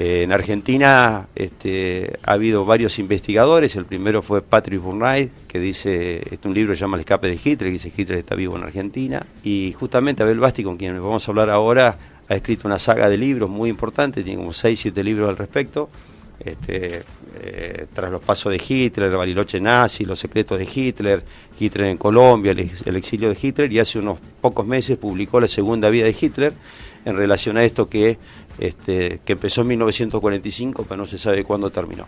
En Argentina ha habido varios investigadores. El primero fue Patrick Burnay, que dice, un libro que se llama El escape de Hitler, que dice Hitler está vivo en Argentina. Y justamente Abel Basti, con quien vamos a hablar ahora, ha escrito una saga de libros muy importante, tiene como 6, 7 libros al respecto. Tras los pasos de Hitler, Bariloche nazi, los secretos de Hitler, Hitler en Colombia, el exilio de Hitler, y hace unos pocos meses publicó La segunda vida de Hitler, en relación a esto que empezó en 1945, pero no se sabe cuándo terminó.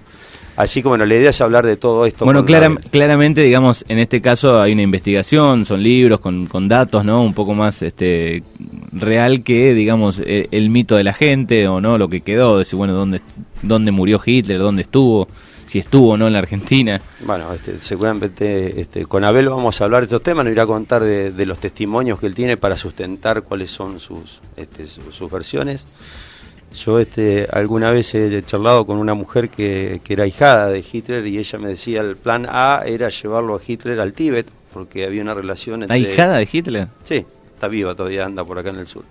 Así que bueno, la idea es hablar de todo esto. Bueno, claramente, digamos, en este caso hay una investigación, son libros con datos, ¿no? Un poco más real que, digamos, el mito de la gente, o no, lo que quedó, decir, bueno, dónde murió Hitler, dónde estuvo, si estuvo o no en la Argentina. Bueno, seguramente con Abel vamos a hablar de estos temas, nos irá a contar de los testimonios que él tiene para sustentar cuáles son sus versiones. Yo alguna vez he charlado con una mujer que era ahijada de Hitler, y ella me decía el plan A era llevarlo a Hitler al Tíbet, porque había una relación entre... ¿Ahijada de Hitler? Sí, está viva todavía, anda por acá en el sur.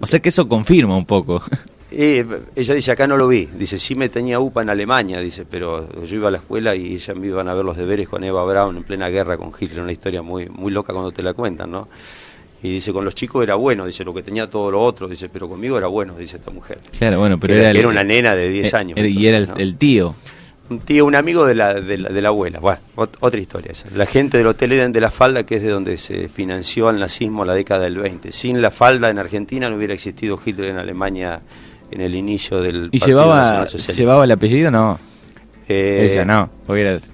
O sea que eso confirma un poco. Ella dice, acá no lo vi, dice, sí me tenía UPA en Alemania, dice, pero yo iba a la escuela y ella me iban a ver los deberes con Eva Braun en plena guerra con Hitler, una historia muy, muy loca cuando te la cuentan, ¿no? Y dice, con los chicos era bueno, dice, lo que tenía todo lo otro, dice, pero conmigo era bueno, dice esta mujer. Claro, bueno, pero era una nena de 10 años. Y era el tío. Un tío, un amigo de la abuela. Bueno, otra historia esa. La gente del Hotel Eden de la Falda, que es de donde se financió el nazismo en la década del 20. Sin la Falda en Argentina no hubiera existido Hitler en Alemania en el inicio del Partido Nacional Socialista. ¿Y llevaba el apellido? No. Ella no.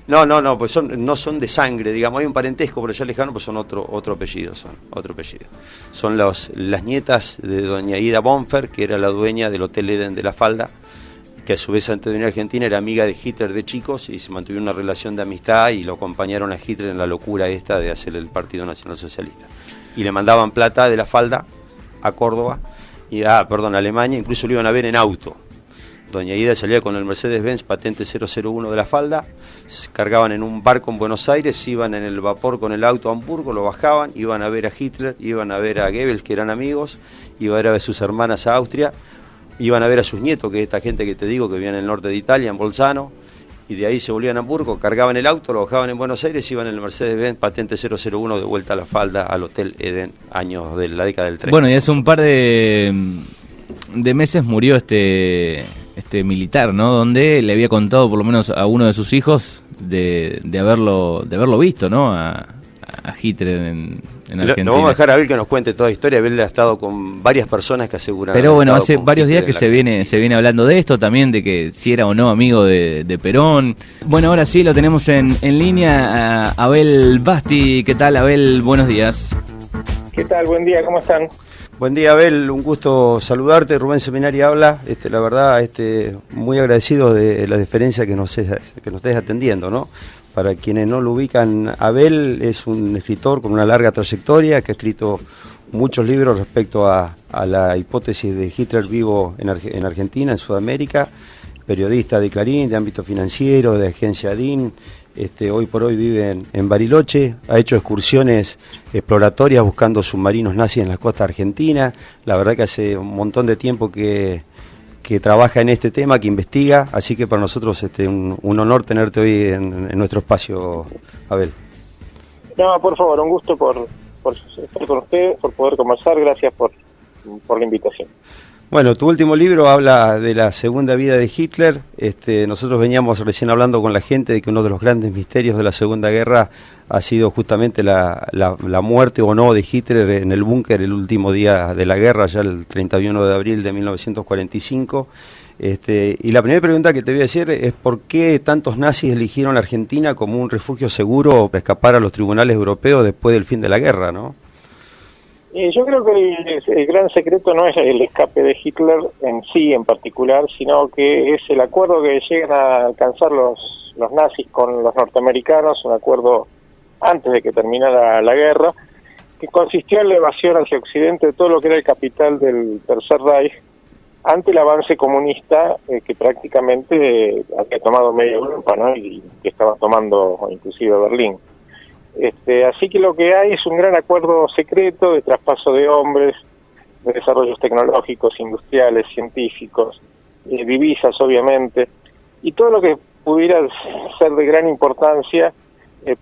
No, pues no son de sangre, digamos, hay un parentesco, pero ya lejano, pues son otro apellido. Son las nietas de doña Ida Bonfer, que era la dueña del Hotel Eden de la Falda, que a su vez antes de venir a Argentina era amiga de Hitler de chicos, y se mantuvo una relación de amistad y lo acompañaron a Hitler en la locura esta de hacer el Partido Nacional Socialista. Y le mandaban plata de la Falda a Córdoba, a Alemania, incluso lo iban a ver en auto. Doña Ida salía con el Mercedes-Benz patente 001 de la Falda, se cargaban en un barco en Buenos Aires, iban en el vapor con el auto a Hamburgo, lo bajaban, iban a ver a Hitler, iban a ver a Goebbels, que eran amigos, iban a ver a sus hermanas a Austria, iban a ver a sus nietos, que es esta gente que te digo que vivían en el norte de Italia, en Bolzano, y de ahí se volvían a Hamburgo, cargaban el auto, lo bajaban en Buenos Aires, iban en el Mercedes-Benz patente 001 de vuelta a la Falda, al Hotel Eden, años de la década del 30. Bueno, y hace un par de meses murió este militar, ¿no? Donde le había contado por lo menos a uno de sus hijos de haberlo visto, ¿no? A Hitler en Argentina. Lo vamos a dejar a Abel que nos cuente toda la historia. Abel ha estado con varias personas que aseguran. Pero bueno, hace varios días que se viene hablando de esto también, de que si era o no amigo de Perón. Bueno, ahora sí lo tenemos en línea a Abel Basti. ¿Qué tal, Abel? Buenos días. ¿Qué tal? Buen día, ¿cómo están? Buen día, Abel, un gusto saludarte. Rubén Seminari habla, la verdad, muy agradecido de la deferencia que nos estés atendiendo, ¿no? Para quienes no lo ubican, Abel es un escritor con una larga trayectoria que ha escrito muchos libros respecto a la hipótesis de Hitler vivo en Argentina, en Sudamérica, periodista de Clarín, de ámbito financiero, de agencia DIN. Hoy por hoy vive en Bariloche, ha hecho excursiones exploratorias buscando submarinos nazis en las costas argentinas. La verdad que hace un montón de tiempo que trabaja en este tema, que investiga, así que para nosotros un honor tenerte hoy en nuestro espacio, Abel. No, por favor, un gusto por estar con usted, por poder conversar, gracias por la invitación. Bueno, tu último libro habla de la segunda vida de Hitler. Nosotros veníamos recién hablando con la gente de que uno de los grandes misterios de la Segunda Guerra ha sido justamente la muerte o no de Hitler en el búnker el último día de la guerra, ya el 31 de abril de 1945. Y la primera pregunta que te voy a hacer es ¿por qué tantos nazis eligieron la Argentina como un refugio seguro para escapar a los tribunales europeos después del fin de la guerra, no? Yo creo que el gran secreto no es el escape de Hitler en sí en particular, sino que es el acuerdo que llegan a alcanzar los nazis con los norteamericanos, un acuerdo antes de que terminara la guerra, que consistió en la evasión hacia Occidente de todo lo que era el capital del Tercer Reich ante el avance comunista que prácticamente había tomado media Europa, ¿no? Y que estaba tomando inclusive Berlín. Así que lo que hay es un gran acuerdo secreto de traspaso de hombres, de desarrollos tecnológicos, industriales, científicos, divisas obviamente, y todo lo que pudiera ser de gran importancia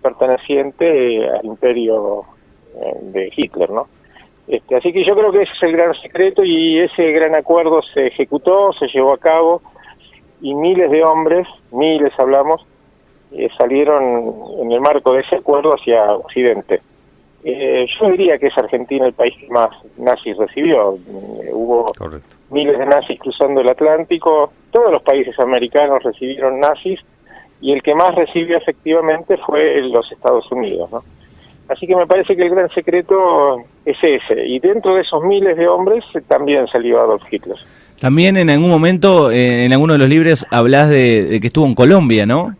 perteneciente al imperio de Hitler, ¿no? Así que yo creo que ese es el gran secreto, y ese gran acuerdo se ejecutó, se llevó a cabo, y miles de hombres, miles hablamos, salieron en el marco de ese acuerdo hacia Occidente. Yo diría que es Argentina el país que más nazis recibió. Hubo Correcto. miles de nazis cruzando el Atlántico, todos los países americanos recibieron nazis, y el que más recibió efectivamente fue los Estados Unidos, ¿no? Así que me parece que el gran secreto es ese, y dentro de esos miles de hombres también salió Adolf Hitler. También en algún momento, en alguno de los libros, hablas de que estuvo en Colombia, ¿no?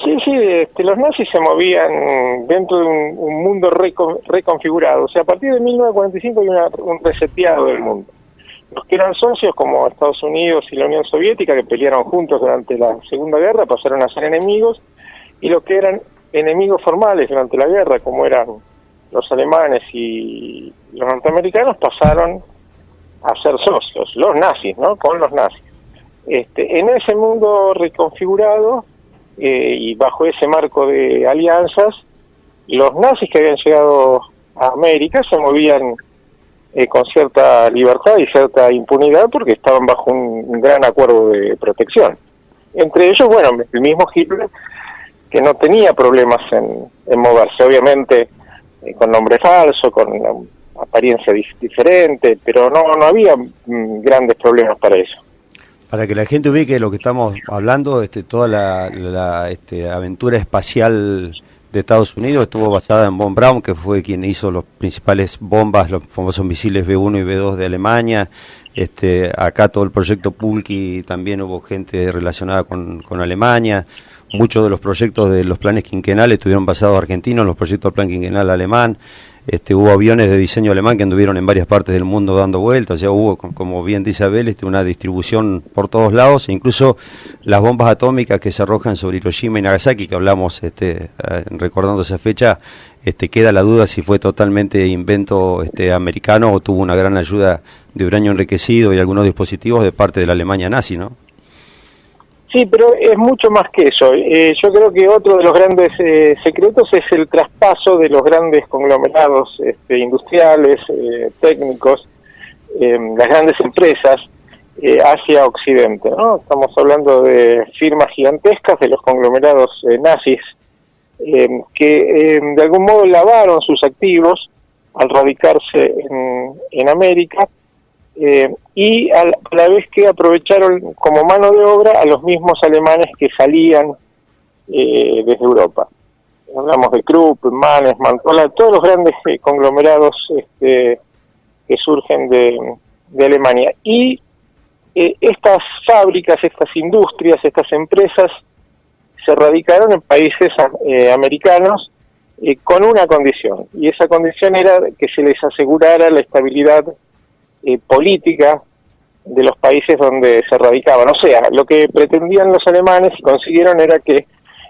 Sí, los nazis se movían dentro de un mundo reconfigurado. O sea, a partir de 1945 hay un reseteado del mundo. Los que eran socios, como Estados Unidos y la Unión Soviética, que pelearon juntos durante la Segunda Guerra, pasaron a ser enemigos, y los que eran enemigos formales durante la guerra, como eran los alemanes y los norteamericanos, pasaron a ser socios, los nazis, ¿no? Con los nazis. En ese mundo reconfigurado, y bajo ese marco de alianzas, los nazis que habían llegado a América se movían con cierta libertad y cierta impunidad, porque estaban bajo un gran acuerdo de protección. Entre ellos, bueno, el mismo Hitler, que no tenía problemas en moverse, obviamente con nombre falso, con una apariencia diferente, pero no había grandes problemas para eso. Para que la gente ubique lo que estamos hablando, toda la aventura espacial de Estados Unidos estuvo basada en Von Braun, que fue quien hizo los principales bombas, los famosos misiles B-1 y B-2 de Alemania. Acá todo el proyecto Pulky, también hubo gente relacionada con Alemania. Muchos de los proyectos de los planes quinquenales estuvieron basados argentinos, los proyectos del plan quinquenal alemán. Hubo aviones de diseño alemán que anduvieron en varias partes del mundo dando vueltas. O sea, hubo, como bien dice Abel, una distribución por todos lados, e incluso las bombas atómicas que se arrojan sobre Hiroshima y Nagasaki, que hablamos recordando esa fecha, queda la duda si fue totalmente invento americano o tuvo una gran ayuda de uranio enriquecido y algunos dispositivos de parte de la Alemania nazi, ¿no? Sí, pero es mucho más que eso. Yo creo que otro de los grandes secretos es el traspaso de los grandes conglomerados industriales, técnicos, las grandes empresas, hacia Occidente, ¿no? Estamos hablando de firmas gigantescas, de los conglomerados nazis, que de algún modo lavaron sus activos al radicarse en América, y a la vez que aprovecharon como mano de obra a los mismos alemanes que salían desde Europa. Hablamos de Krupp, Mannes, Mantola, todos los grandes conglomerados que surgen de Alemania. Y estas fábricas, estas industrias, estas empresas se radicaron en países americanos con una condición, y esa condición era que se les asegurara la estabilidad política de los países donde se radicaban. O sea, lo que pretendían los alemanes y consiguieron era que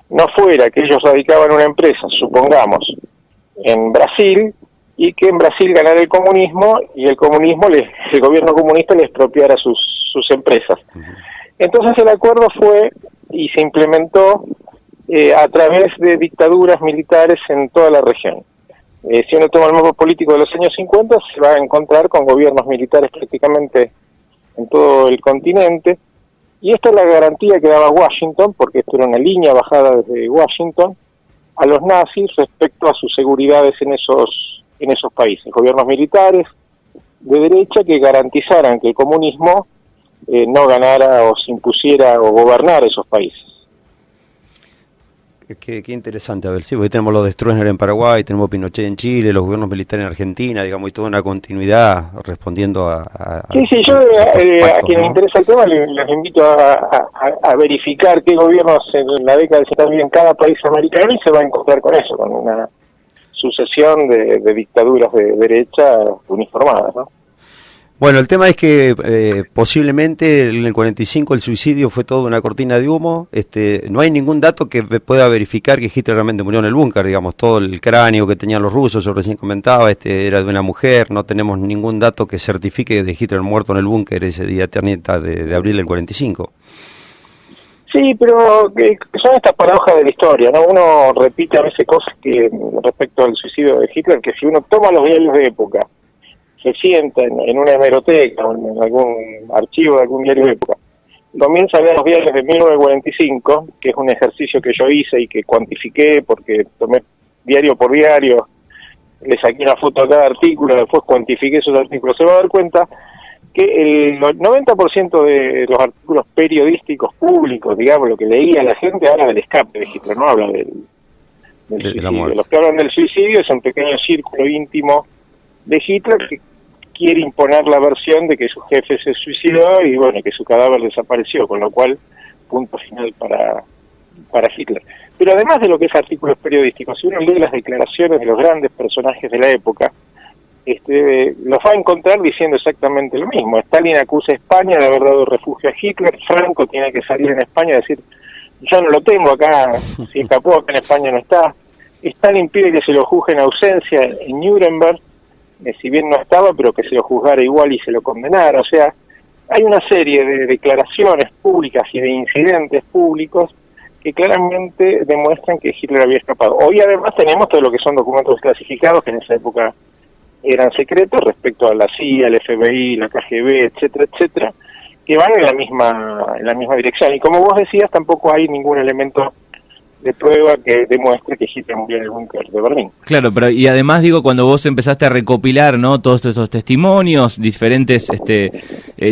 no fuera que ellos radicaban una empresa, supongamos, en Brasil, y que en Brasil ganara el comunismo, y el gobierno comunista les expropiara sus empresas. Entonces el acuerdo fue y se implementó a través de dictaduras militares en toda la región. Si uno toma el mapa político de los años 50, se va a encontrar con gobiernos militares prácticamente en todo el continente, y esta es la garantía que daba Washington, porque esto era una línea bajada desde Washington a los nazis respecto a sus seguridades en esos países, gobiernos militares de derecha que garantizaran que el comunismo no ganara o se impusiera o gobernara esos países. Qué interesante, a ver, sí, porque tenemos los de Stroessner en Paraguay, tenemos Pinochet en Chile, los gobiernos militares en Argentina, digamos, y toda una continuidad respondiendo a Sí, yo a quienes les interesa el tema les invito a verificar qué gobiernos en la década del 70 había en cada país americano, y se va a encontrar con eso, con una sucesión de dictaduras de derecha uniformadas, ¿no? Bueno, el tema es que posiblemente en el 45 el suicidio fue toda una cortina de humo. No hay ningún dato que pueda verificar que Hitler realmente murió en el búnker, digamos, todo el cráneo que tenían los rusos, yo recién comentaba, era de una mujer, no tenemos ningún dato que certifique de Hitler muerto en el búnker ese día 30 de abril del 45. Sí, pero son estas paradojas de la historia, ¿no? Uno repite a veces cosas que respecto al suicidio de Hitler, que si uno toma los diarios de época, se sienta en una hemeroteca o en algún archivo de algún diario de época, comienza a ver los diarios de 1945, que es un ejercicio que yo hice y que cuantifiqué porque tomé diario por diario, le saqué una foto a cada artículo, después cuantifiqué esos artículos, se va a dar cuenta que el 90% de los artículos periodísticos públicos, digamos, lo que leía la gente, habla del escape de Hitler, no habla del suicidio. Los que hablan del suicidio es un pequeño círculo íntimo de Hitler que quiere imponer la versión de que su jefe se suicidó y bueno, que su cadáver desapareció, con lo cual, punto final para Hitler. Pero además de lo que es artículos periodísticos, si uno lee las declaraciones de los grandes personajes de la época, los va a encontrar diciendo exactamente lo mismo. Stalin acusa a España de haber dado refugio a Hitler, Franco tiene que salir en España y decir, yo no lo tengo acá, si escapó acá en España no está. Stalin pide que se lo juzgue en ausencia en Nuremberg, si bien no estaba, pero que se lo juzgara igual y se lo condenara. O sea, hay una serie de declaraciones públicas y de incidentes públicos que claramente demuestran que Hitler había escapado. Hoy además tenemos todo lo que son documentos clasificados que en esa época eran secretos respecto a la CIA, el FBI, la KGB, etcétera, etcétera, que van en la misma dirección. Y como vos decías, tampoco hay ningún elemento de prueba que demuestre que Hitler murió en el búnker de Berlín. Claro, pero y además digo, cuando vos empezaste a recopilar, ¿no?, todos estos testimonios, diferentes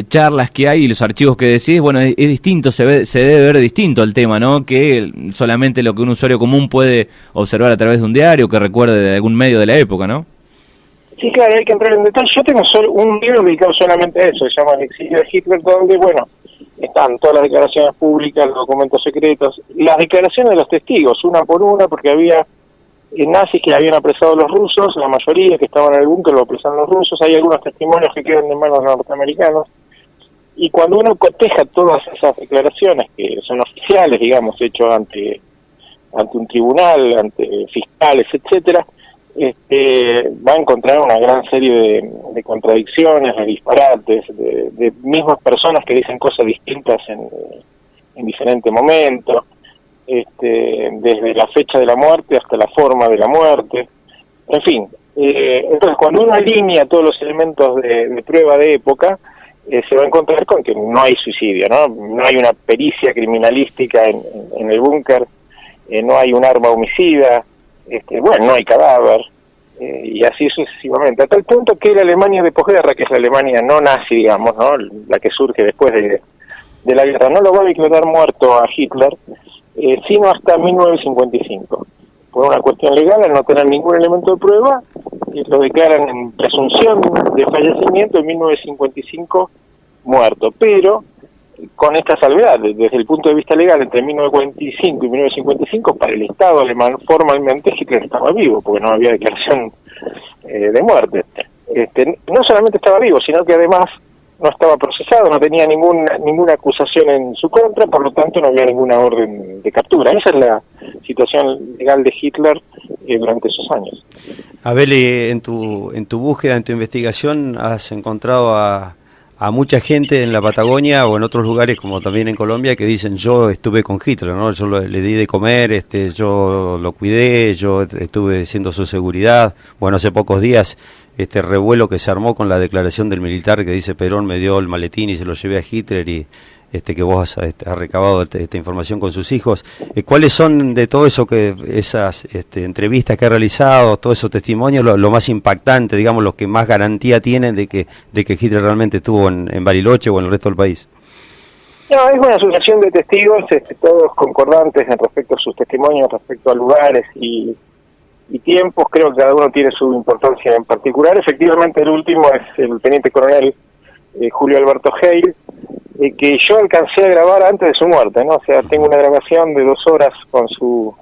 charlas que hay y los archivos que decís, bueno, es distinto, se debe ver distinto el tema, ¿no?, que solamente lo que un usuario común puede observar a través de un diario que recuerde de algún medio de la época, ¿no? Sí, claro, hay que entrar en detalle. Yo tengo un libro dedicado solamente a eso, se llama El exilio de Hitler, donde, bueno, están todas las declaraciones públicas, los documentos secretos, las declaraciones de los testigos, una por una, porque había nazis que habían apresado a los rusos, la mayoría que estaban en el búnker lo apresaron los rusos, hay algunos testimonios que quedan en manos de los norteamericanos, y cuando uno coteja todas esas declaraciones, que son oficiales, digamos, hechos ante un tribunal, ante fiscales, etcétera, va a encontrar una gran serie de contradicciones, de disparates, de mismas personas que dicen cosas distintas en diferentes momentos, desde la fecha de la muerte hasta la forma de la muerte, en fin. Entonces, cuando uno alinea todos los elementos de prueba de época, se va a encontrar con que no hay suicidio, no hay una pericia criminalística en el búnker, no hay un arma homicida, bueno, no hay cadáver, y así sucesivamente, a tal punto que la Alemania de posguerra, que es la Alemania no nazi, digamos, ¿no?, la que surge después de la guerra, no lo va a declarar muerto a Hitler, sino hasta 1955. Por una cuestión legal, al no tener ningún elemento de prueba, lo declaran en presunción de fallecimiento en 1955 muerto, pero con esta salvedad, desde el punto de vista legal, entre 1945 y 1955, para el Estado alemán, formalmente Hitler estaba vivo, porque no había declaración de muerte. No solamente estaba vivo, sino que además no estaba procesado, no tenía ninguna acusación en su contra, por lo tanto no había ninguna orden de captura. Esa es la situación legal de Hitler durante esos años. Abel, en tu búsqueda, en tu investigación, has encontrado a mucha gente en la Patagonia o en otros lugares como también en Colombia que dicen yo estuve con Hitler, ¿no? Yo le di de comer, yo lo cuidé, yo estuve siendo su seguridad. Bueno, hace pocos días revuelo que se armó con la declaración del militar que dice Perón me dio el maletín y se lo llevé a Hitler y que vos has recabado esta información con sus hijos. ¿Cuáles son de todo eso, que esas entrevistas que ha realizado, todos esos testimonios, lo más impactante, digamos, los que más garantía tienen de que Hitler realmente estuvo en Bariloche o en el resto del país? No, es una asociación de testigos, todos concordantes en respecto a sus testimonios, respecto a lugares y tiempos. Creo que cada uno tiene su importancia en particular. Efectivamente, el último es el teniente coronel Julio Alberto Hale, que yo alcancé a grabar antes de su muerte, ¿no? O sea, tengo una grabación de 2 horas con su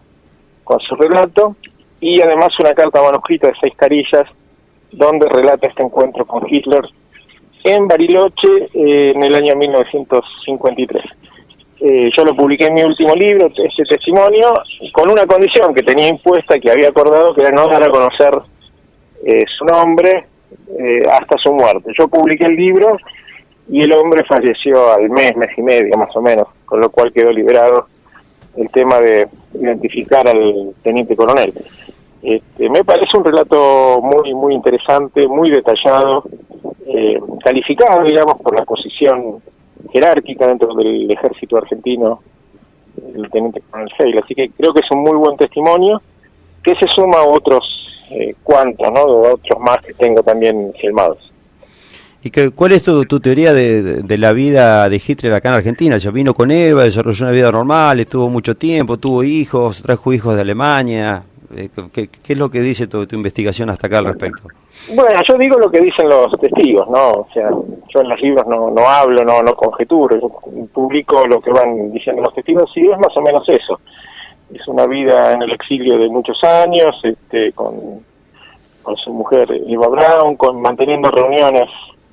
relato y además una carta manuscrita de 6 carillas donde relata este encuentro con Hitler en Bariloche en el año 1953. Yo lo publiqué en mi último libro, ese testimonio, con una condición que tenía impuesta, que había acordado, que era no dar a conocer su nombre hasta su muerte. Yo publiqué el libro y el hombre falleció al mes y medio más o menos, con lo cual quedó liberado el tema de identificar al teniente coronel. Me parece un relato muy muy interesante, muy detallado, calificado, digamos, por la posición jerárquica dentro del ejército argentino, el teniente coronel Seil. Así que creo que es un muy buen testimonio, que se suma a otros cuantos, ¿no? A otros más que tengo también filmados. ¿Y cuál es tu teoría de la vida de Hitler acá en Argentina? Ya vino con Eva, desarrolló una vida normal, estuvo mucho tiempo, tuvo hijos, trajo hijos de Alemania. ¿Qué es lo que dice tu investigación hasta acá al respecto? Bueno, yo digo lo que dicen los testigos, ¿no? O sea, yo en los libros no hablo, no conjeturo, yo publico lo que van diciendo los testigos y es más o menos eso. Es una vida en el exilio de muchos años, con su mujer Eva Braun, manteniendo reuniones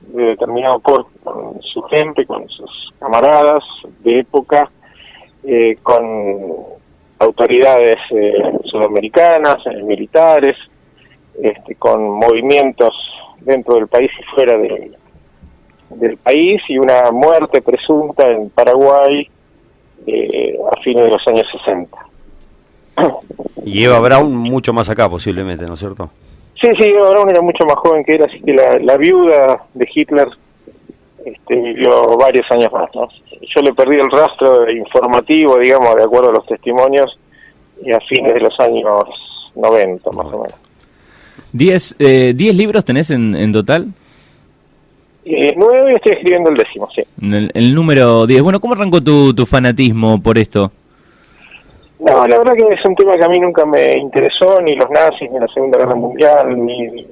de determinado corte con su gente, con sus camaradas de época, con autoridades sudamericanas, militares, con movimientos dentro del país y fuera del país, y una muerte presunta en Paraguay a fines de los años 60. Y Eva Braun mucho más acá posiblemente, ¿no es cierto? Sí, Eva Braun era mucho más joven que él, así que la viuda de Hitler vivió varios años más, ¿no? Yo le perdí el rastro informativo, digamos, de acuerdo a los testimonios, y a fines de los años 90, más o menos. ¿10 libros tenés en total? 9 y estoy escribiendo el 10º, sí. El número 10. Bueno, ¿cómo arrancó tu fanatismo por esto? No, la verdad que es un tema que a mí nunca me interesó, ni los nazis, ni la Segunda Guerra Mundial, ni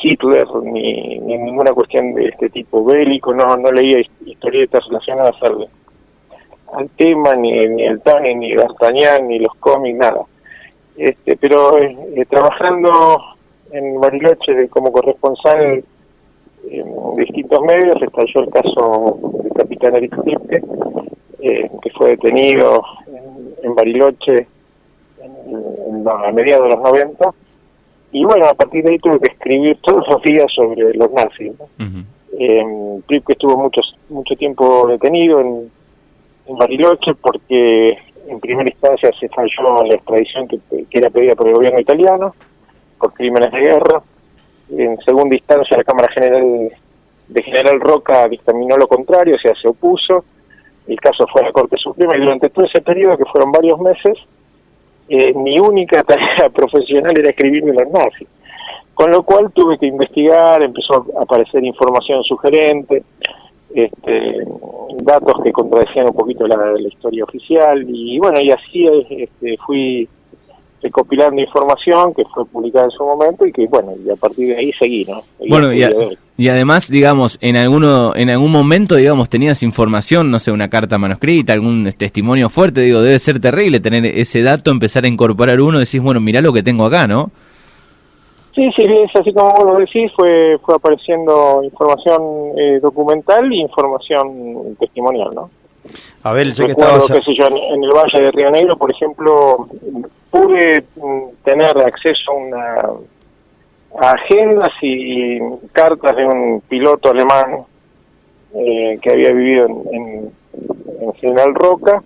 Hitler, ni ninguna cuestión de este tipo bélico. No leía historietas relacionadas al tema, ni el Tony, ni D'Artagnan, ni los cómics, nada. Pero trabajando en Bariloche como corresponsal en distintos medios, estalló el caso del capitán Eric Kripke, que fue detenido en Bariloche a mediados de los 90, y bueno, a partir de ahí tuve que escribir todos los días sobre los nazis, ¿no? Uh-huh. Kripke estuvo mucho tiempo detenido en Bariloche porque en primera instancia se falló la extradición que era pedida por el gobierno italiano por crímenes de guerra. En segunda instancia la Cámara General de General Roca dictaminó lo contrario, o sea, se opuso. El caso fue a la Corte Suprema y durante todo ese periodo, que fueron varios meses, mi única tarea profesional era escribirme los nazis. Con lo cual tuve que investigar, empezó a aparecer información sugerente, datos que contradecían un poquito la historia oficial, y bueno, y así fui recopilando información que fue publicada en su momento, y que bueno, y a partir de ahí seguí, ¿no? Bueno, y además, digamos, en algún momento, digamos, tenías información, no sé, una carta manuscrita, algún testimonio fuerte, digo, debe ser terrible tener ese dato, empezar a incorporar uno, decís, bueno, mirá lo que tengo acá, ¿no? Sí, es así como vos lo decís, fue apareciendo información documental y información testimonial, ¿no? A ver, ya que recuerdo, qué sé yo, en el Valle de Río Negro, por ejemplo, pude tener acceso a agendas y cartas de un piloto alemán que había vivido en General Roca,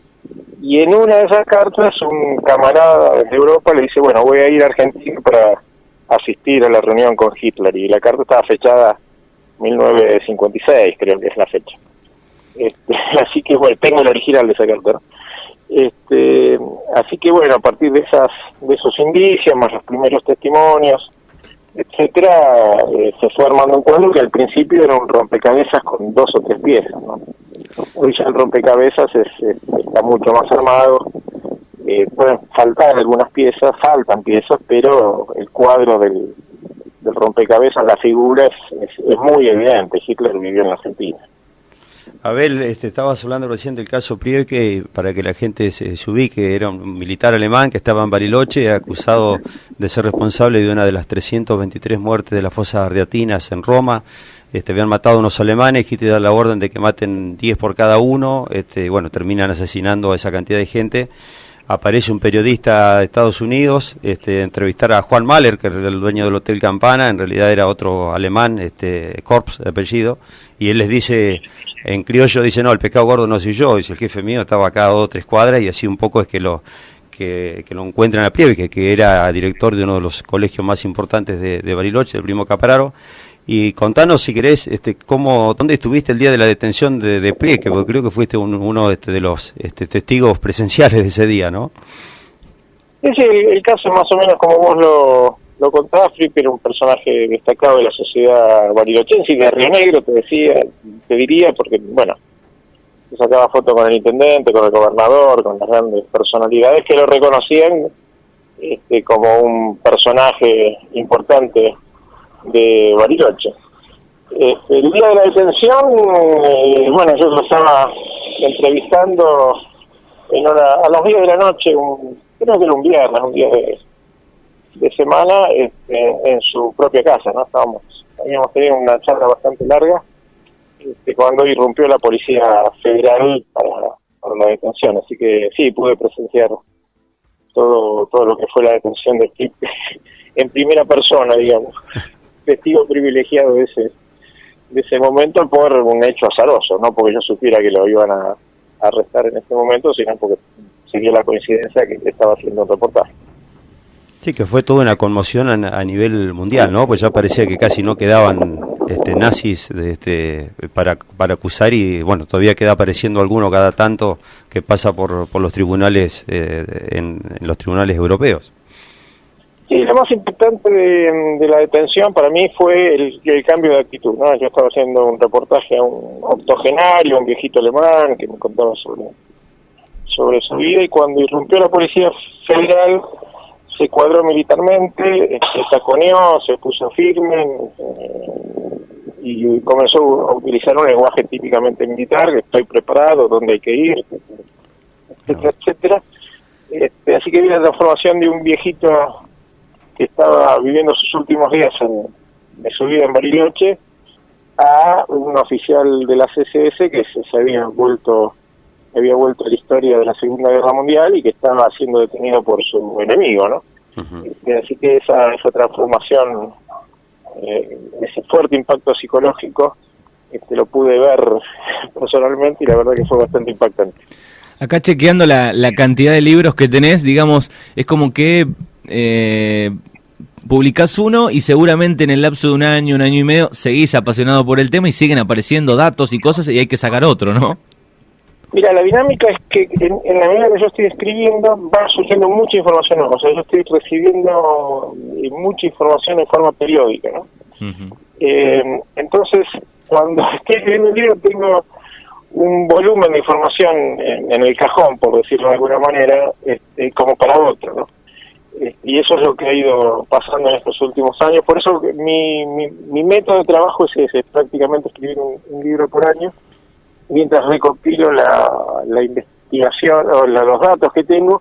y en una de esas cartas un camarada de Europa le dice, bueno, voy a ir a Argentina para asistir a la reunión con Hitler, y la carta estaba fechada 1956, creo que es la fecha. Así que bueno, tengo el original de esa carta, ¿no? Así que bueno, a partir de esos indicios, más los primeros testimonios, etcétera, se fue armando un cuadro que al principio era un rompecabezas con 2 o 3 piezas, ¿no? Hoy ya el rompecabezas está mucho más armado, pueden faltar algunas piezas, faltan piezas, pero el cuadro del rompecabezas, la figura es muy evidente. Hitler vivió en la Argentina. Abel, estabas hablando recién del caso Prieke, para que la gente se ubique, era un militar alemán que estaba en Bariloche, acusado de ser responsable de una de las 323 muertes de las fosas ardeatinas en Roma. Habían matado a unos alemanes, Hitler da la orden de que maten 10 por cada uno, bueno, terminan asesinando a esa cantidad de gente. Aparece un periodista de Estados Unidos, entrevistar a Juan Mahler, que era el dueño del Hotel Campana, en realidad era otro alemán, Korps de apellido, y él les dice, en criollo dice, no, el pecado gordo no soy yo, dice, el jefe mío estaba acá a 2 o 3 cuadras, y así un poco es que lo encuentran a Priebe, que era director de uno de los colegios más importantes de Bariloche, el Primo Capraro. Y contanos, si querés, dónde estuviste el día de la detención de Prieke, porque creo que fuiste uno de los testigos presenciales de ese día, ¿no? Es el caso más o menos como vos lo contabas. Prieke era un personaje destacado de la sociedad barilochense y de Río Negro, te diría, porque, bueno, se sacaba fotos con el intendente, con el gobernador, con las grandes personalidades que lo reconocían como un personaje importante de Bariloche. El día de la detención, bueno, yo lo estaba entrevistando a las 10 de la noche, creo que era un viernes, un día de semana, en su propia casa, ¿no? Habíamos tenido una charla bastante larga cuando irrumpió la Policía Federal para la detención, así que sí, pude presenciar todo lo que fue la detención de Kip en primera persona, digamos. Testigo privilegiado de ese momento por un hecho azaroso, no porque yo supiera que lo iban a arrestar en ese momento, sino porque siguió la coincidencia que estaba haciendo un reportaje. Sí, que fue toda una conmoción a nivel mundial, ¿no? Pues ya parecía que casi no quedaban nazis para acusar, y bueno, todavía queda apareciendo alguno cada tanto que pasa por los tribunales, en los tribunales europeos. Sí, lo más importante de la detención para mí fue el cambio de actitud, ¿no? Yo estaba haciendo un reportaje a un octogenario, un viejito alemán, que me contaba sobre su vida, y cuando irrumpió la Policía Federal se cuadró militarmente, se taconeó, se puso firme y comenzó a utilizar un lenguaje típicamente militar, que estoy preparado, dónde hay que ir, etcétera, etcétera. Así que vi la transformación de un viejito que estaba viviendo sus últimos días de su vida en Bariloche a un oficial de la CSS que se había vuelto a la historia de la Segunda Guerra Mundial y que estaba siendo detenido por su enemigo, ¿no? Uh-huh. Así que esa transformación, ese fuerte impacto psicológico, lo pude ver personalmente, y la verdad que fue bastante impactante. Acá chequeando la cantidad de libros que tenés, digamos, es como que publicás uno y seguramente en el lapso de un año y medio seguís apasionado por el tema y siguen apareciendo datos y cosas y hay que sacar otro, ¿no? Mira, la dinámica es que en la medida que yo estoy escribiendo va surgiendo mucha información, o sea, yo estoy recibiendo mucha información en forma periódica, ¿no? Uh-huh. Entonces, cuando estoy escribiendo el libro tengo un volumen de información en el cajón, por decirlo de alguna manera, como para otro, ¿no? Y eso es lo que ha ido pasando en estos últimos años. Por eso mi método de trabajo es ese, prácticamente escribir un libro por año, mientras recopilo la investigación o los datos que tengo,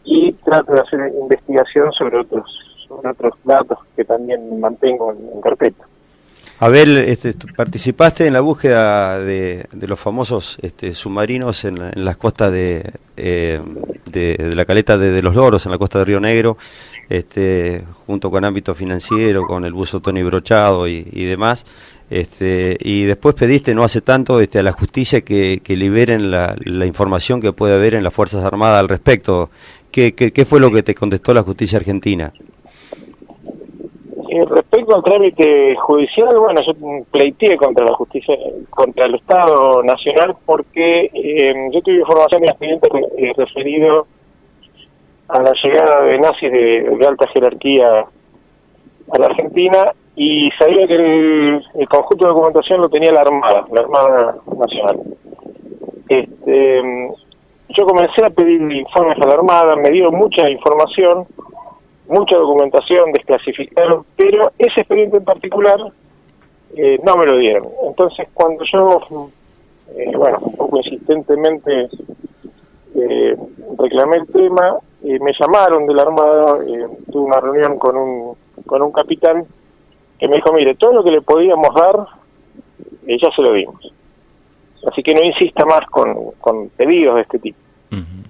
y trato de hacer investigación sobre otros datos que también mantengo en carpeta. Abel, participaste en la búsqueda de los famosos submarinos en las costas de la caleta de Los Loros, en la costa de Río Negro, junto con Ámbito Financiero, con el buzo Tony Brochado y demás. Y después pediste no hace tanto a la justicia que liberen la información que puede haber en las Fuerzas Armadas al respecto. ¿Qué fue lo que te contestó la justicia argentina? Respecto al trámite judicial, bueno, yo pleiteé contra la justicia, contra el Estado Nacional, porque yo tuve información de expediente referido a la llegada de nazis de alta jerarquía a la Argentina, y sabía que el conjunto de documentación lo tenía la Armada Nacional. Yo comencé a pedir informes a la Armada, me dieron mucha información, mucha documentación, desclasificaron, pero ese expediente en particular no me lo dieron. Entonces, cuando yo bueno, un poco insistentemente reclamé el tema, me llamaron de la Armada, tuve una reunión con un capitán que me dijo, mire, todo lo que le podíamos dar, ya se lo dimos. Así que no insista más con pedidos de este tipo.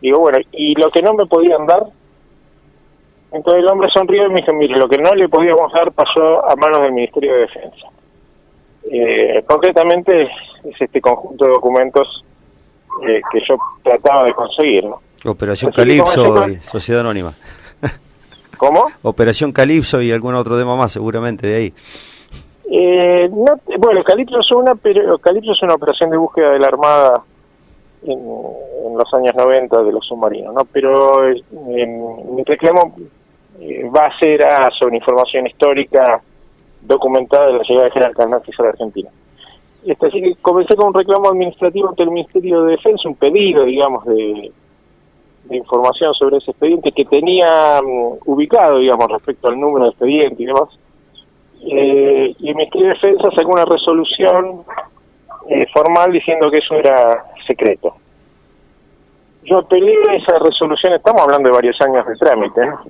Digo, bueno, ¿y lo que no me podían dar? Entonces el hombre sonrió y me dijo, mire, lo que no le podíamos dar pasó a manos del Ministerio de Defensa. Concretamente es este conjunto de documentos que yo trataba de conseguir, ¿no? Operación Calipso y Sociedad Anónima. ¿Cómo? Operación Calipso y algún otro tema más, seguramente, de ahí. No, bueno, Calipso es una operación de búsqueda de la Armada en los años 90 de los submarinos, ¿no? Pero mi reclamo va a ser sobre información histórica documentada de la llegada de General Carnakis a la Argentina. Así que comencé con un reclamo administrativo ante el Ministerio de Defensa, un pedido, digamos, de información sobre ese expediente que tenía ubicado, digamos, respecto al número de expediente y demás. Y el Ministerio de Defensa sacó una resolución formal diciendo que eso era secreto. Yo apelé esa resolución, estamos hablando de varios años de trámite, ¿no?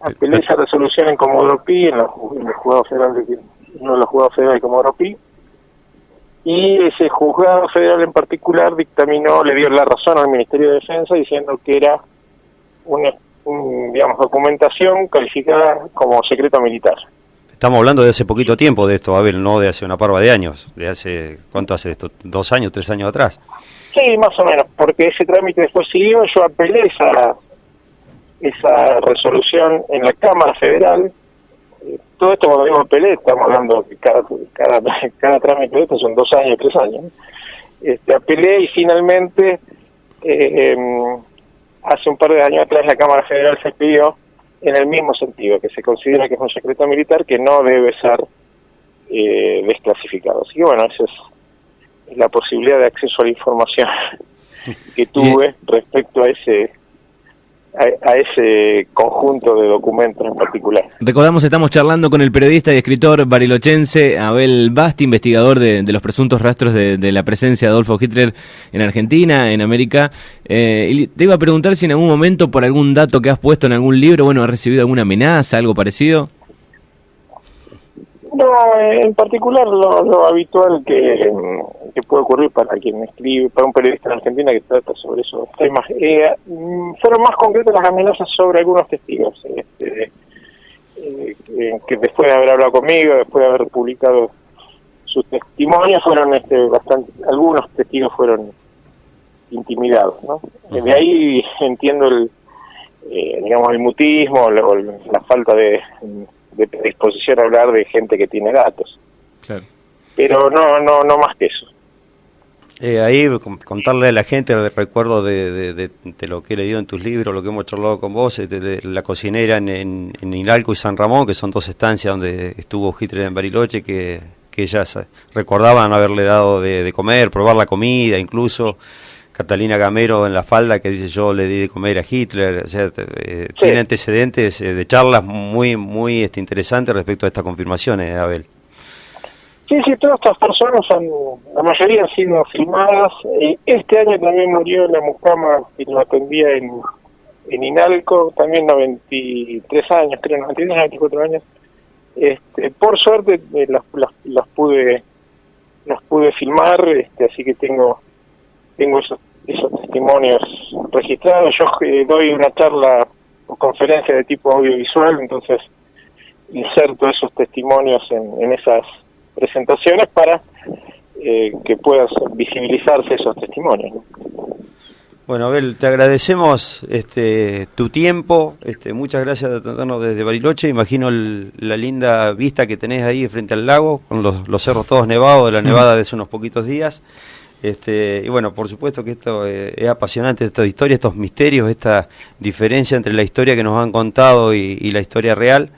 Apelé esa resolución en Comodoro Pi, en el juzgado federal uno de los juzgados federales de Comodoro Pi, y ese juzgado federal en particular le dio la razón al Ministerio de Defensa diciendo que era una digamos, documentación calificada como secreto militar. Estamos hablando de hace poquito tiempo de esto, Abel, no de hace una parva de años, de hace, ¿cuánto hace esto? 2 años, 3 años atrás. Sí, más o menos, porque ese trámite después siguió, yo apelé esa resolución en la Cámara Federal. Todo esto cuando digo apelé, estamos hablando que cada trámite de esto son 2 años, 3 años. Apelé y finalmente, hace un par de años atrás, la Cámara Federal se pidió en el mismo sentido, que se considera que es un secreto militar que no debe ser desclasificado. Así que bueno, esa es la posibilidad de acceso a la información que tuve respecto a ese conjunto de documentos en particular. Recordamos, estamos charlando con el periodista y escritor barilochense Abel Basti, investigador de los presuntos rastros de la presencia de Adolfo Hitler en Argentina, en América. Y te iba a preguntar si en algún momento, por algún dato que has puesto en algún libro, has recibido alguna amenaza, algo parecido. No, en particular lo habitual que puede ocurrir para quien escribe, para un periodista en Argentina que trata sobre esos temas. Fueron más concretas las amenazas sobre algunos testigos, que después de haber hablado conmigo, después de haber publicado sus testimonios, fueron algunos testigos fueron intimidados, ¿no? De ahí entiendo el mutismo, la falta de predisposición a hablar de gente que tiene datos. Claro. Pero no más que eso. Ahí contarle a la gente el recuerdo de lo que he leído en tus libros, lo que hemos charlado con vos, de la cocinera en Inalco y San Ramón, que son 2 estancias donde estuvo Hitler en Bariloche, que ellas recordaban haberle dado de comer, probar la comida, incluso Catalina Gamero en La Falda, que dice yo le di de comer a Hitler. O sea, sí. Tiene antecedentes de charlas muy muy interesantes respecto a estas confirmaciones, Abel. Sí, todas estas personas, la mayoría han sido filmadas. Este año también murió la mucama que lo atendía en Inalco, también 93 años, creo, 93, 94 años. Por suerte las pude filmar, así que tengo esos testimonios registrados. Yo doy una charla o conferencia de tipo audiovisual, entonces inserto esos testimonios en esas presentaciones para que puedan visibilizarse esos testimonios, ¿no? Bueno, Abel, te agradecemos tu tiempo, muchas gracias de atendernos desde Bariloche. Imagino la linda vista que tenés ahí frente al lago, con los cerros todos nevados de la nevada de hace unos poquitos días. Y bueno, por supuesto que esto es apasionante, esta historia, estos misterios, esta diferencia entre la historia que nos han contado y la historia real.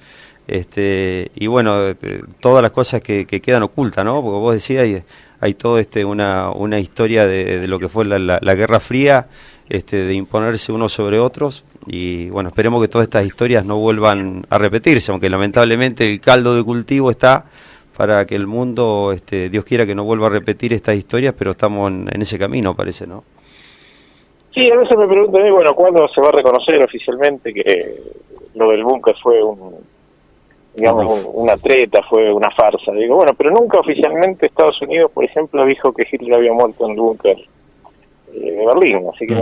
Y bueno, todas las cosas que quedan ocultas, ¿no? Porque vos decías, hay todo una historia de lo que fue la Guerra Fría, de imponerse unos sobre otros, y bueno, esperemos que todas estas historias no vuelvan a repetirse, aunque lamentablemente el caldo de cultivo está para que el mundo, Dios quiera que no vuelva a repetir estas historias, pero estamos en ese camino, parece, ¿no? Sí, a veces me pregunto, bueno, ¿cuándo se va a reconocer oficialmente que lo del búnker fue una treta, fue una farsa? Digo, bueno, pero nunca oficialmente Estados Unidos, por ejemplo, dijo que Hitler había muerto en el búnker de Berlín, así que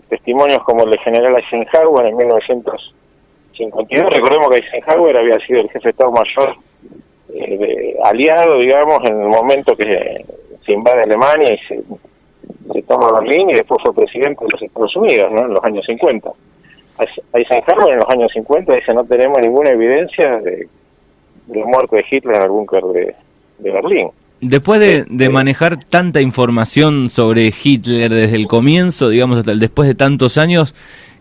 testimonios como el de general Eisenhower en 1952, recordemos que Eisenhower había sido el jefe de Estado Mayor aliado, digamos, en el momento que se invade Alemania y se toma Berlín, y después fue presidente de los Estados Unidos, ¿no? En los años 50. Eisenhower en los años 50 dice: no tenemos ninguna evidencia de la muerte de Hitler en el búnker de Berlín. Después de manejar tanta información sobre Hitler desde el comienzo, digamos, hasta después de tantos años,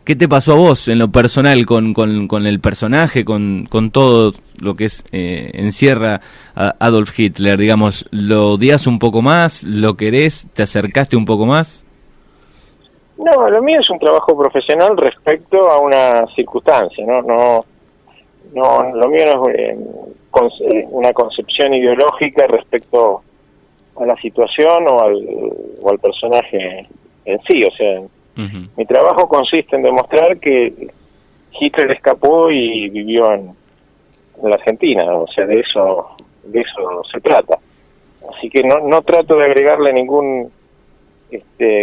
¿qué te pasó a vos en lo personal con el personaje, con todo lo que encierra a Adolf Hitler? Digamos, ¿lo odias un poco más? ¿Lo querés? ¿Te acercaste un poco más? No, lo mío es un trabajo profesional respecto a una circunstancia, no, lo mío no es una concepción ideológica respecto a la situación o al personaje en sí. O sea, mi trabajo consiste en demostrar que Hitler escapó y vivió en la Argentina, o sea, de eso se trata. Así que no trato de agregarle ningún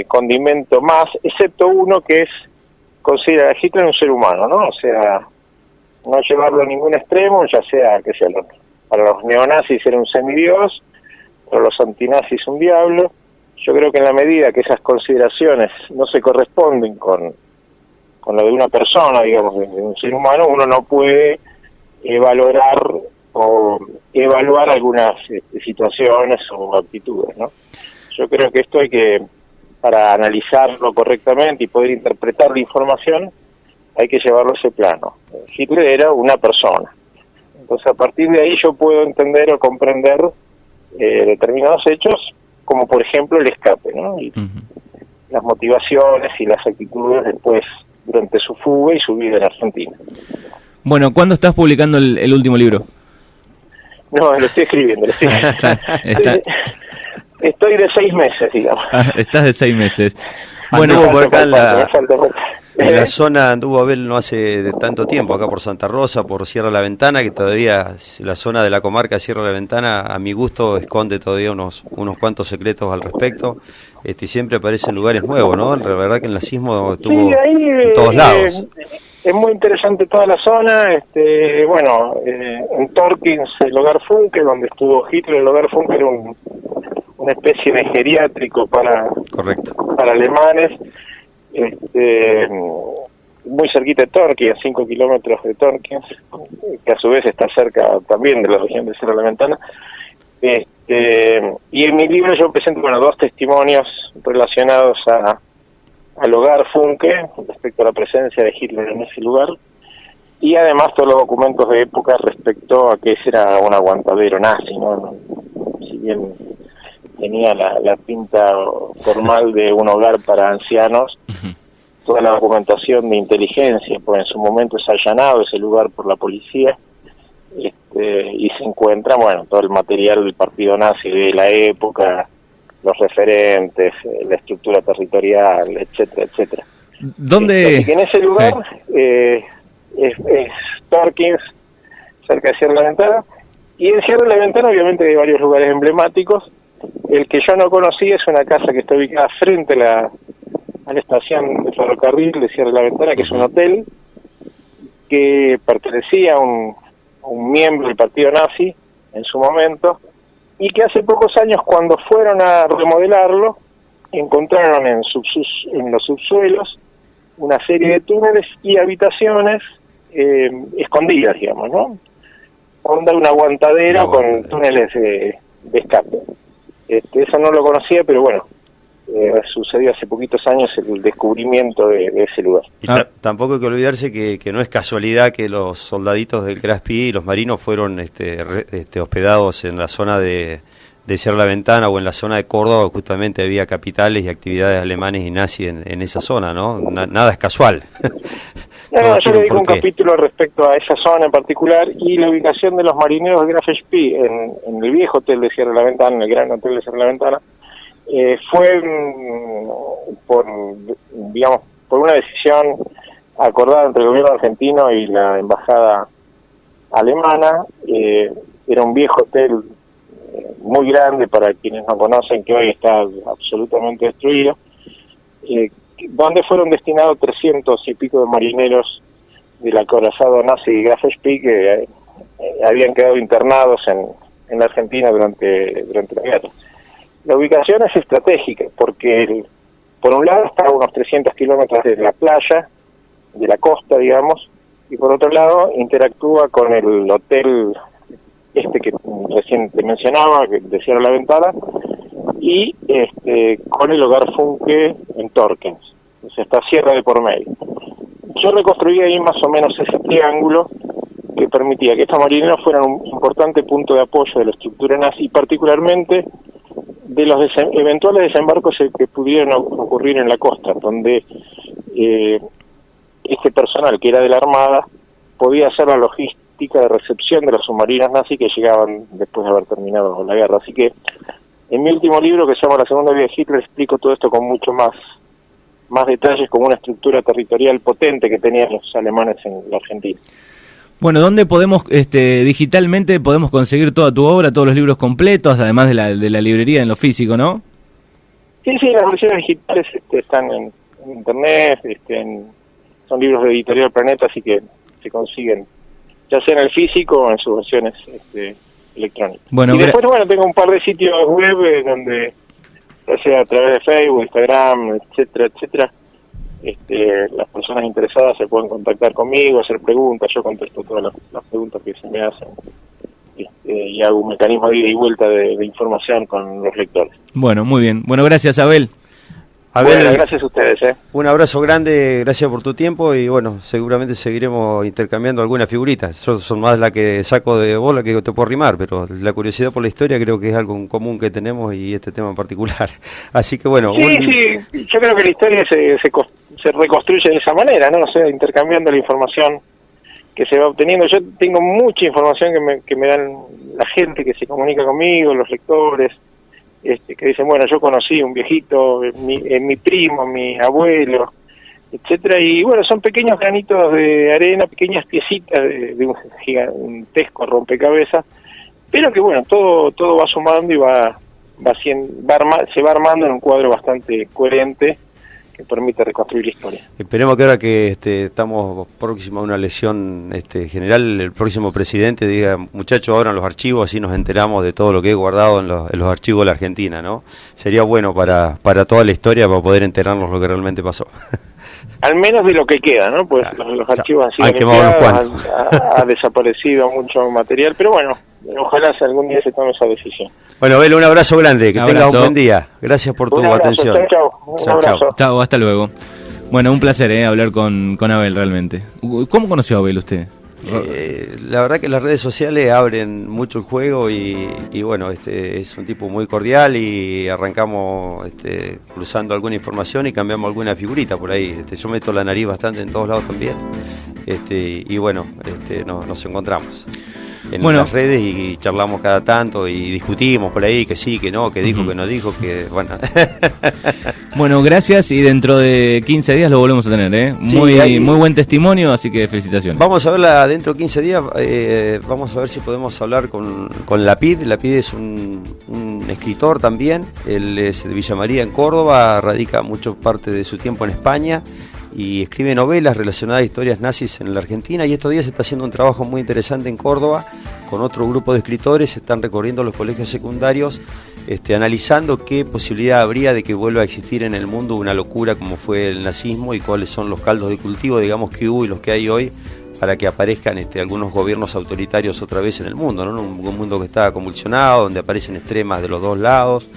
condimento más, excepto uno, que es considerar a Hitler un ser humano, ¿no? O sea, no llevarlo a ningún extremo, ya sea que sea para los neonazis era un semidios, para los antinazis un diablo. Yo creo que en la medida que esas consideraciones no se corresponden con lo de una persona, digamos, de un ser humano, uno no puede valorar o evaluar algunas situaciones o actitudes, ¿no? Yo creo que esto para analizarlo correctamente y poder interpretar la información, hay que llevarlo a ese plano. Hitler era una persona. Entonces, a partir de ahí yo puedo entender o comprender determinados hechos, como por ejemplo el escape, ¿no? Y las motivaciones y las actitudes después, durante su fuga y su vida en Argentina. Bueno, ¿cuándo estás publicando el último libro? No, lo estoy escribiendo. Estoy de 6 meses, digamos. Estás de 6 meses. Bueno, por acá en la zona anduvo Abel no hace tanto tiempo, acá por Santa Rosa, por Sierra La Ventana, que todavía la zona de la comarca Sierra La Ventana, a mi gusto, esconde todavía unos cuantos secretos al respecto, y siempre aparecen lugares nuevos, ¿no? La verdad que el nazismo estuvo en todos lados. Es muy interesante toda la zona. En Torkins, el hogar Funke, donde estuvo Hitler, el hogar Funke era una especie de geriátrico para alemanes, muy cerquita de Torkins, a 5 kilómetros de Torkins, que a su vez está cerca también de la región de Sierra La Ventana. Y en mi libro yo presento 2 testimonios relacionados al hogar Funke respecto a la presencia de Hitler en ese lugar, y además todos los documentos de época respecto a que ese era un aguantadero nazi, ¿no? Si bien tenía la pinta formal de un hogar para ancianos, toda la documentación de inteligencia, pues en su momento es allanado ese lugar por la policía, y se encuentra, todo el material del partido nazi de la época, los referentes, la estructura territorial, etcétera, etcétera. ¿Dónde? Así que en ese lugar es Torkins, cerca de Sierra La Ventana, y en Sierra La Ventana obviamente hay varios lugares emblemáticos. El que yo no conocía es una casa que está ubicada frente a la estación de ferrocarril de Sierra La Ventana, que es un hotel que pertenecía a un miembro del partido nazi en su momento, y que hace pocos años, cuando fueron a remodelarlo, encontraron en los subsuelos una serie de túneles y habitaciones escondidas, digamos, ¿no? Onda un aguantadero con túneles de escape. Eso no lo conocía, pero sucedió hace poquitos años el descubrimiento de ese lugar. Y tampoco hay que olvidarse que no es casualidad que los soldaditos del Kraspi y los marinos fueron hospedados en la zona de Sierra La Ventana o en la zona de Córdoba. Justamente había capitales y actividades alemanes y nazis en esa zona, ¿no? Nada es casual. No, yo tiene le dedico un porqué. capítulo respecto a esa zona en particular y la ubicación de los marineros de Graf Spee en el viejo hotel de Sierra de la Ventana, en el gran hotel de Sierra de la Ventana, fue digamos, por una decisión acordada entre el gobierno argentino y la embajada alemana. Era un viejo hotel muy grande, para quienes no conocen, que hoy está absolutamente destruido, donde fueron destinados 300 y pico de marineros del acorazado nazi Graf Spee que habían quedado internados en la Argentina durante la guerra. La ubicación es estratégica porque por un lado está a unos 300 kilómetros de la playa, de la costa, digamos, y por otro lado interactúa con el hotel que recién te mencionaba, que de Sierra de la Ventana, y con el hogar Funke en Torkens. O sea, está Sierra de por medio. Yo reconstruí ahí más o menos ese triángulo que permitía que estos marineros fueran un importante punto de apoyo de la estructura nazi, particularmente de los eventuales desembarcos que pudieron ocurrir en la costa, donde este personal que era de la Armada podía hacer la logística de recepción de los submarinos nazis que llegaban después de haber terminado la guerra. Así que en mi último libro, que se llama La Segunda Vida de Hitler, explico todo esto con mucho más detalles, como una estructura territorial potente que tenían los alemanes en la Argentina. Bueno, ¿dónde podemos, digitalmente podemos conseguir toda tu obra, todos los libros completos, además de la librería en lo físico, no? Sí, las versiones digitales están en internet, son libros de Editorial Planeta, así que se consiguen, ya sea en el físico o en sus versiones electrónicas. Bueno, y después, tengo un par de sitios web donde, ya sea a través de Facebook, Instagram, etcétera, las personas interesadas se pueden contactar conmigo, hacer preguntas, yo contesto todas las preguntas que se me hacen, y hago un mecanismo de ida y vuelta de información con los lectores. Bueno, muy bien. Bueno, gracias, Abel. Bueno, gracias a ustedes. Un abrazo grande, gracias por tu tiempo y bueno, seguramente seguiremos intercambiando algunas figuritas. Yo son más la que saco de vos, la que te puedo rimar, pero la curiosidad por la historia creo que es algo en común que tenemos y este tema en particular. Así que bueno. Sí, yo creo que la historia se reconstruye de esa manera, ¿no? O sea, intercambiando la información que se va obteniendo. Yo tengo mucha información que me dan la gente que se comunica conmigo, los lectores, que dicen, bueno, yo conocí un viejito, mi primo, mi abuelo, etcétera, y bueno, son pequeños granitos de arena, pequeñas piecitas de un gigantesco rompecabezas, pero que bueno, todo va sumando y se va armando en un cuadro bastante coherente que permite reconstruir la historia. Esperemos que ahora que estamos próximos a una elección general, el próximo presidente diga, muchachos, abran los archivos, así nos enteramos de todo lo que he guardado en los archivos de la Argentina, ¿no? Sería bueno para toda la historia, para poder enterarnos lo que realmente pasó. Al menos de lo que queda, ¿no? Pues claro, los archivos han sido limpiados, ha desaparecido mucho material, pero bueno, ojalá algún día se tome esa decisión. Bueno, Abel, un abrazo grande, que tengas un buen día. Gracias por tu atención. Chao, hasta luego. Bueno, un placer hablar con Abel realmente. ¿Cómo conoció a Abel usted? La verdad que las redes sociales abren mucho el juego y bueno, es un tipo muy cordial y arrancamos cruzando alguna información y cambiamos alguna figurita por ahí. Yo meto la nariz bastante en todos lados también y bueno, nos encontramos en las redes y charlamos cada tanto y discutimos por ahí que sí, que no, que dijo, que no dijo, que bueno. Bueno, gracias y dentro de 15 días lo volvemos a tener, muy buen testimonio, así que felicitaciones. Vamos a verla dentro de 15 días, vamos a ver si podemos hablar con Lapid. Lapid es un escritor también, él es de Villa María en Córdoba, radica mucho parte de su tiempo en España y escribe novelas relacionadas a historias nazis en la Argentina, y estos días se está haciendo un trabajo muy interesante en Córdoba con otro grupo de escritores. Están recorriendo los colegios secundarios analizando qué posibilidad habría de que vuelva a existir en el mundo una locura como fue el nazismo y cuáles son los caldos de cultivo, digamos, que hubo y los que hay hoy para que aparezcan algunos gobiernos autoritarios otra vez en el mundo, ¿no? Un mundo que está convulsionado, donde aparecen extremas de los dos lados.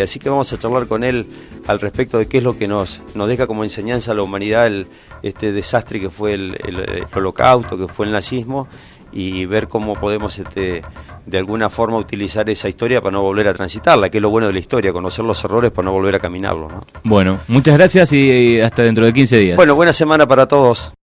Así que vamos a charlar con él al respecto de qué es lo que nos deja como enseñanza a la humanidad este desastre que fue el holocausto, que fue el nazismo, y ver cómo podemos de alguna forma utilizar esa historia para no volver a transitarla, que es lo bueno de la historia, conocer los errores para no volver a caminarlos, ¿no? Bueno, muchas gracias y hasta dentro de 15 días. Bueno, buena semana para todos.